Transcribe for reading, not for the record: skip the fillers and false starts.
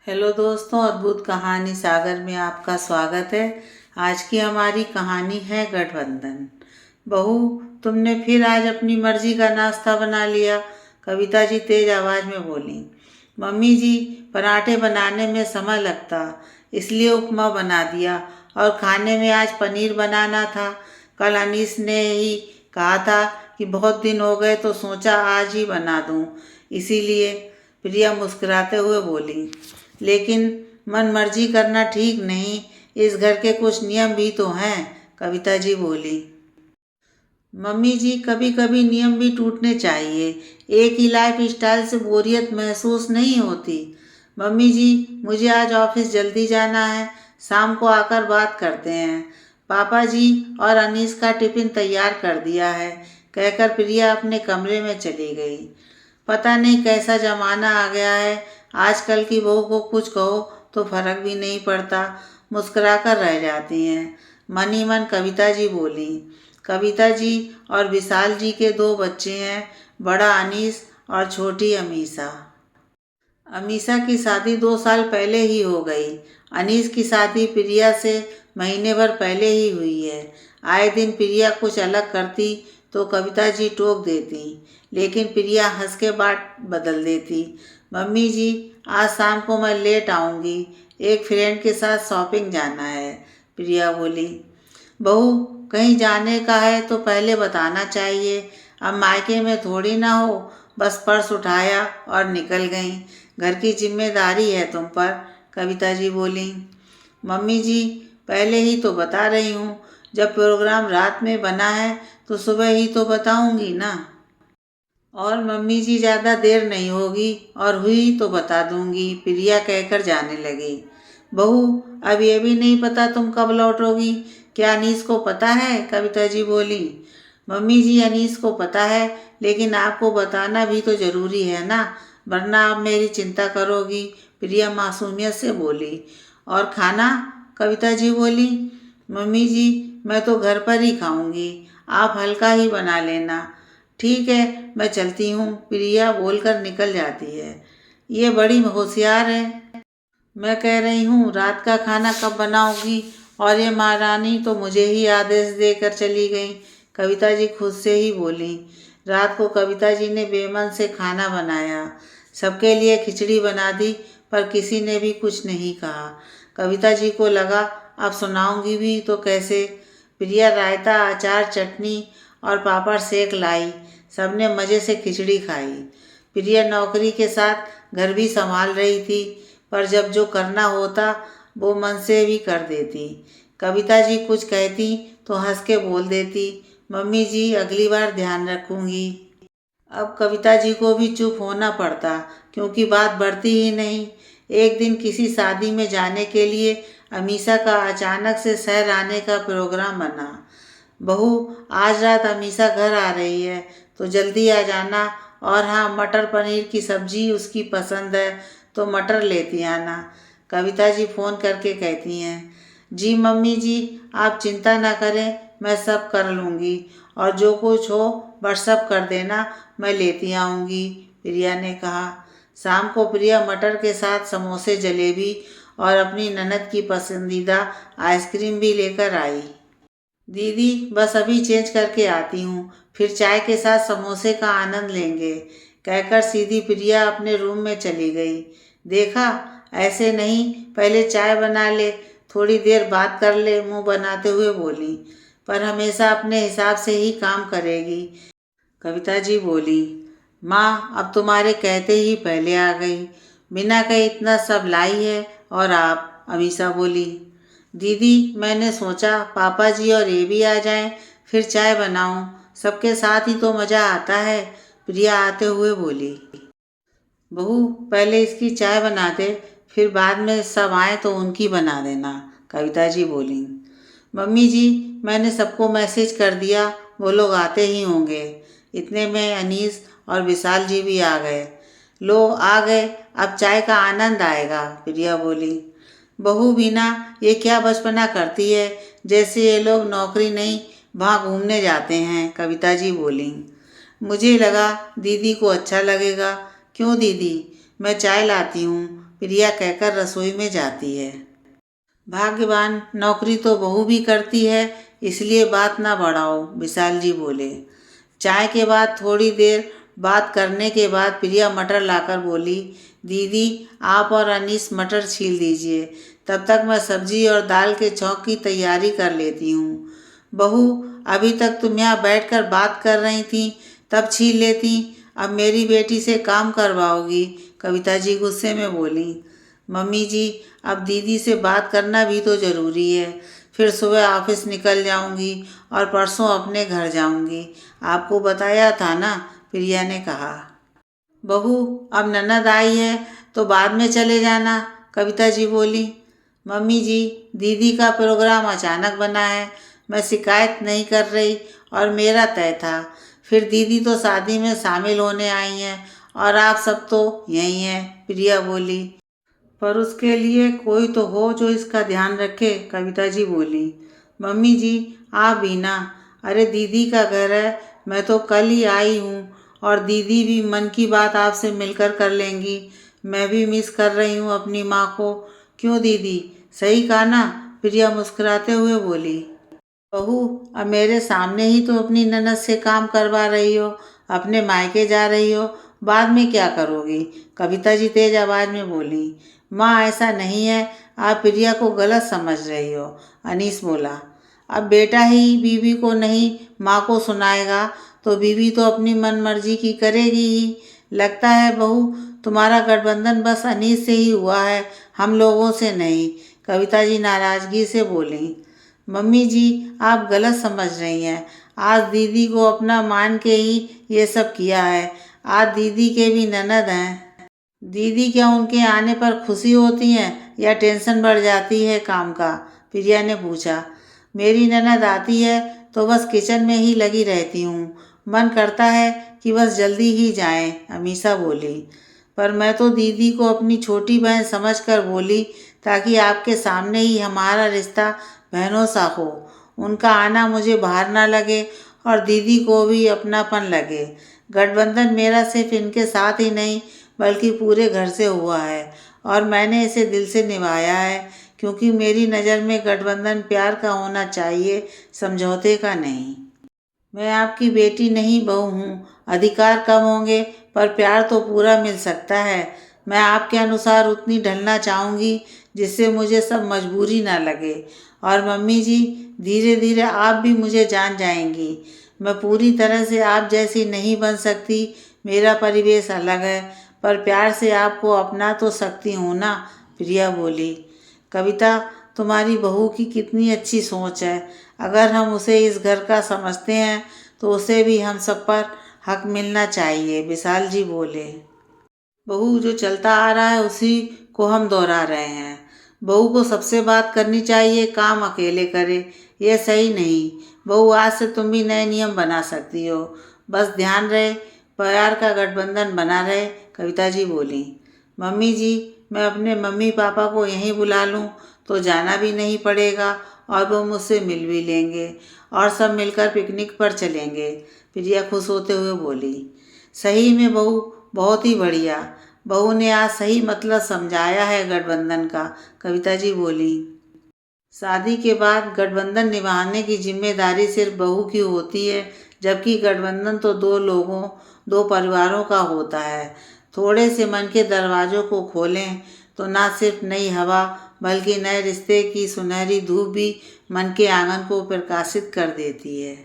Hello दोस्तों, अद्भुत कहानी सागर में आपका स्वागत है। आज की हमारी कहानी है गठबंधन। बहू, तुमने फिर आज अपनी मर्जी का नाश्ता बना लिया, कविता जी तेज आवाज़ में बोली। मम्मी जी, पराठे बनाने में समय लगता, इसलिए उपमा बना दिया और खाने में आज पनीर बनाना था। कल अनीस ने ही कहा था कि बहुत दिन हो गए तो सोचा आज ही बना दूं, इसीलिए। प्रिया मुस्कुराते हुए बोली। लेकिन मन मर्जी करना ठीक नहीं, इस घर के कुछ नियम भी तो हैं, कविता जी बोली। मम्मी जी, कभी कभी नियम भी टूटने चाहिए, एक ही लाइफ स्टाइल से बोरियत महसूस नहीं होती। मम्मी जी, मुझे आज ऑफिस जल्दी जाना है, शाम को आकर बात करते हैं। पापा जी और अनीस का टिफिन तैयार कर दिया है, कहकर प्रिया अपने कमरे में चली गई। पता नहीं कैसा जमाना आ गया है, आजकल की बहू को कुछ कहो तो फर्क भी नहीं पड़ता, मुस्कुराकर रह जाती हैं। मन ही मन कविता जी बोली। कविता जी और विशाल जी के दो बच्चे हैं, बड़ा अनीस और छोटी अमीषा। अमीषा की शादी 2 साल पहले ही हो गई। अनीस की शादी प्रिया से महीने भर पहले ही हुई है। आए दिन प्रिया कुछ अलग करती तो कविता जी टोक देती, लेकिन प्रिया हंस के बात बदल देती। मम्मी जी, आज शाम को मैं लेट आऊँगी, एक फ्रेंड के साथ शॉपिंग जाना है, प्रिया बोली। बहू, कहीं जाने का है तो पहले बताना चाहिए, अब मायके में थोड़ी ना हो, बस पर्स उठाया और निकल गई। घर की जिम्मेदारी है तुम पर, कविता जी बोली। मम्मी जी, पहले ही तो बता रही हूँ, जब प्रोग्राम रात में बना है तो सुबह ही तो बताऊंगी ना। और मम्मी जी, ज़्यादा देर नहीं होगी और हुई तो बता दूंगी, प्रिया कहकर जाने लगी। बहू, अब ये भी नहीं पता तुम कब लौटोगी, क्या अनीस को पता है, कविता जी बोली। मम्मी जी, अनीस को पता है, लेकिन आपको बताना भी तो ज़रूरी है ना, वरना आप मेरी चिंता करोगी, प्रिया मासूमियत से बोली। और खाना, कविता जी बोली। मम्मी जी, मैं तो घर पर ही खाऊंगी, आप हल्का ही बना लेना। ठीक है, मैं चलती हूँ, प्रिया बोलकर निकल जाती है। ये बड़ी होशियार है। मैं कह रही हूँ रात का खाना कब बनाओगी, और ये महारानी तो मुझे ही आदेश देकर चली गई, कविता जी खुद से ही बोली। रात को कविता जी ने बेमन से खाना बनाया, सबके लिए खिचड़ी बना दी, पर किसी ने भी कुछ नहीं कहा। कविता जी को लगा अब सुनाऊंगी भी तो कैसे। प्रिया रायता, अचार, चटनी और पापड़ सेक लाई, सबने मज़े से खिचड़ी खाई। प्रिया नौकरी के साथ घर भी संभाल रही थी, पर जब जो करना होता वो मन से भी कर देती। कविता जी कुछ कहती तो हंस के बोल देती, मम्मी जी अगली बार ध्यान रखूंगी। अब कविता जी को भी चुप होना पड़ता, क्योंकि बात बढ़ती ही नहीं। एक दिन किसी शादी में जाने के लिए अमीषा का अचानक से शहर आने का प्रोग्राम बना। बहू, आज रात अमीषा घर आ रही है तो जल्दी आ जाना, और हाँ, मटर पनीर की सब्जी उसकी पसंद है तो मटर लेती आना, कविता जी फ़ोन करके कहती हैं। जी मम्मी जी, आप चिंता ना करें, मैं सब कर लूँगी, और जो कुछ हो व्हाट्सअप कर देना, मैं लेती आऊँगी, प्रिया ने कहा। शाम को प्रिया मटर के साथ समोसे, जलेबी और अपनी ननद की पसंदीदा आइसक्रीम भी लेकर आई। दीदी, बस अभी चेंज करके आती हूँ, फिर चाय के साथ समोसे का आनंद लेंगे, कहकर सीधी प्रिया अपने रूम में चली गई। देखा, ऐसे नहीं, पहले चाय बना ले, थोड़ी देर बात कर ले, मुंह बनाते हुए बोली। पर हमेशा अपने हिसाब से ही काम करेगी, कविता जी बोली। माँ, अब तुम्हारे कहते ही पहले आ गई, बिना कहे इतना सब लाई है, और आप, अमीषा बोली। दीदी, मैंने सोचा पापा जी और ये भी आ जाएं, फिर चाय बनाऊं, सबके साथ ही तो मज़ा आता है, प्रिया आते हुए बोली। बहू, पहले इसकी चाय बना दे, फिर बाद में सब आए तो उनकी बना देना, कविता जी बोली। मम्मी जी, मैंने सबको मैसेज कर दिया, वो लोग आते ही होंगे। इतने में अनीस और विशाल जी भी आ गए। लो, आ गए, अब चाय का आनंद आएगा, प्रिया बोली। बहू बीना, ये क्या बचपना करती है, जैसे ये लोग नौकरी नहीं वहाँ घूमने जाते हैं, कविता जी बोली। मुझे लगा दीदी को अच्छा लगेगा। क्यों दीदी, मैं चाय लाती हूँ, प्रिया कहकर रसोई में जाती है। भाग्यवान, नौकरी तो बहू भी करती है, इसलिए बात ना बढ़ाओ, विशाल जी बोले। चाय के बाद थोड़ी देर बात करने के बाद प्रिया मटर लाकर बोली, दीदी आप और अनीस मटर छील दीजिए, तब तक मैं सब्जी और दाल के छौंक की तैयारी कर लेती हूँ। बहू, अभी तक तुम यहाँ बैठकर बात कर रही थी, तब छील लेती, अब मेरी बेटी से काम करवाओगी, कविता जी गुस्से में बोली। मम्मी जी, अब दीदी से बात करना भी तो ज़रूरी है, फिर सुबह ऑफिस निकल जाऊंगी और परसों अपने घर जाऊंगी, आपको बताया था ना, प्रिया ने कहा। बहू, अब ननद आई है तो बाद में चले जाना, कविता जी बोली। मम्मी जी, दीदी का प्रोग्राम अचानक बना है, मैं शिकायत नहीं कर रही और मेरा तय था, फिर दीदी तो शादी में शामिल होने आई हैं और आप सब तो यहीं हैं, प्रिया बोली। पर उसके लिए कोई तो हो जो इसका ध्यान रखे, कविता जी बोली। मम्मी जी, आप भी ना, अरे दीदी का घर है, मैं तो कल ही आई हूँ और दीदी भी मन की बात आपसे मिलकर कर लेंगी, मैं भी मिस कर रही हूँ अपनी माँ को। क्यों दीदी, सही कहा ना, प्रिया मुस्कुराते हुए बोली। बहू, अब मेरे सामने ही तो अपनी ननद से काम करवा रही हो, अपने मायके जा रही हो, बाद में क्या करोगी, कविता जी तेज आवाज़ में बोली। माँ, ऐसा नहीं है, आप प्रिया को गलत समझ रही हो, अनीस बोला। अब बेटा ही बीवी को नहीं माँ को सुनाएगा तो बीवी तो अपनी मन मर्जी की करेगी ही। लगता है बहू, तुम्हारा गठबंधन बस अनीस से ही हुआ है, हम लोगों से नहीं, कविता जी नाराज़गी से बोली। मम्मी जी, आप गलत समझ रही हैं, आज दीदी को अपना मान के ही ये सब किया है, आज दीदी के भी ननद हैं। दीदी क्या उनके आने पर खुशी होती हैं या टेंशन बढ़ जाती है काम का, प्रिया ने पूछा। मेरी ननद आती है तो बस किचन में ही लगी रहती हूँ, मन करता है कि बस जल्दी ही जाएं, अमीषा बोली। पर मैं तो दीदी को अपनी छोटी बहन समझकर बोली, ताकि आपके सामने ही हमारा रिश्ता बहनों सा हो, उनका आना मुझे बाहर ना लगे और दीदी को भी अपनापन लगे। गठबंधन मेरा सिर्फ इनके साथ ही नहीं बल्कि पूरे घर से हुआ है और मैंने इसे दिल से निभाया है, क्योंकि मेरी नज़र में गठबंधन प्यार का होना चाहिए, समझौते का नहीं। मैं आपकी बेटी नहीं बहू हूँ, अधिकार कम होंगे पर प्यार तो पूरा मिल सकता है। मैं आपके अनुसार उतनी ढलना चाहूँगी जिससे मुझे सब मजबूरी ना लगे। और मम्मी जी, धीरे धीरे आप भी मुझे जान जाएंगी, मैं पूरी तरह से आप जैसी नहीं बन सकती, मेरा परिवेश अलग है, पर प्यार से आपको अपना तो सकती हूँ ना, प्रिया बोली। कविता, तुम्हारी बहू की कितनी अच्छी सोच है, अगर हम उसे इस घर का समझते हैं तो उसे भी हम सब पर हक मिलना चाहिए, विशाल जी बोले। बहू, जो चलता आ रहा है उसी को हम दोहरा रहे हैं। बहू को सबसे बात करनी चाहिए, काम अकेले करे, ये सही नहीं। बहू, आज से तुम भी नए नियम बना सकती हो, बस ध्यान रहे प्यार का गठबंधन बना रहे, कविता जी बोली। मम्मी जी, मैं अपने मम्मी पापा को यहीं बुला लूँ तो जाना भी नहीं पड़ेगा और वो मुझसे मिल भी लेंगे और सब मिलकर पिकनिक पर चलेंगे, प्रिया खुश होते हुए बोली। सही में बहू, बहुत ही बढ़िया, बहू ने आज सही मतलब समझाया है गठबंधन का, कविता जी बोली। शादी के बाद गठबंधन निभाने की जिम्मेदारी सिर्फ बहू की होती है, जबकि गठबंधन तो दो लोगों, दो परिवारों का होता है। थोड़े से मन के दरवाजों को खोलें तो ना सिर्फ नई हवा बल्कि नए रिश्ते की सुनहरी धूप भी मन के आंगन को प्रकाशित कर देती है।